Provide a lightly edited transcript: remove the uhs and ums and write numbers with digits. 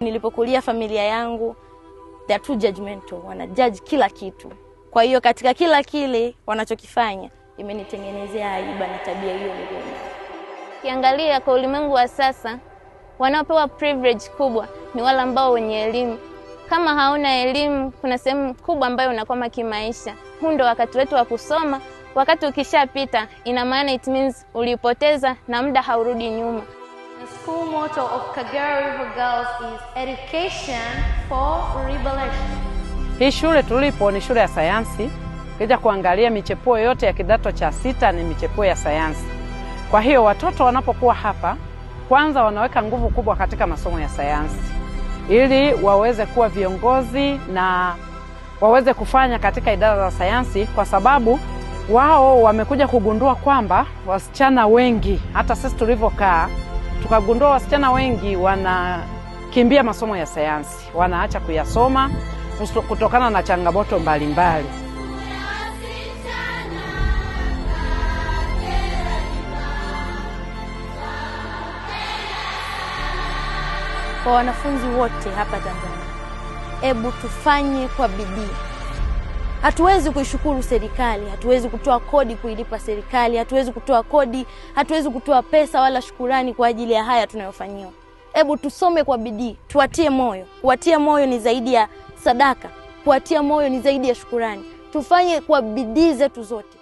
Nilipokulia familia yangu, they are too judgmental, wana judge kila kitu. Kwa hiyo katika kila kile wanachokifanya imenitengenezea aiba na tabia hiyo ngumu. Kiangalia kwa ulimwengu wa sasa, wanaopewa privilege kubwa ni wale ambao wenye elimu. Kama hauna elimu, kuna sehemu kubwa ambayo unakwama kimaisha. Huu ndio wakati wetu wa kusoma. Wakati ukishapita, ina maana it means ulipoteza na muda haurudi nyuma. The school motto of Kagera River Girls is education for revelation. Hii shule tulipo ni shule ya sayansi. Kija kuangalia michepuo yote ya kidato cha 6 ni michepuo ya sayansi. Kwa hiyo watoto wanapokuwa hapa, kwanza wanaweka nguvu kubwa katika masomo ya sayansi, ili waweze kuwa viongozi na waweze kufanya katika idara za sayansi, kwa sababu wao wamekuja kugundua kwamba wasichana wengi, hata sisi tulivyokaa tukagundua wasichana wengi wanakimbia masomo ya sayansi, wanaacha kuyasoma kutokana na changamoto mbalimbali. Kwa wanafunzi wote hapa Tanzania, hebu tufanye kwa bidii. Hatuwezi kuishukuru serikali, hatuwezi kutoa kodi kuilipa serikali, hatuwezi kutoa kodi, hatuwezi kutoa pesa wala shukurani kwa ajili ya haya tunayofanyiwa. Hebu tusome kwa bidii, tuwatie moyo. Kuwatia moyo ni zaidi ya sadaka, kuwatia moyo ni zaidi ya shukurani. Tufanye kwa bidii zetu zote.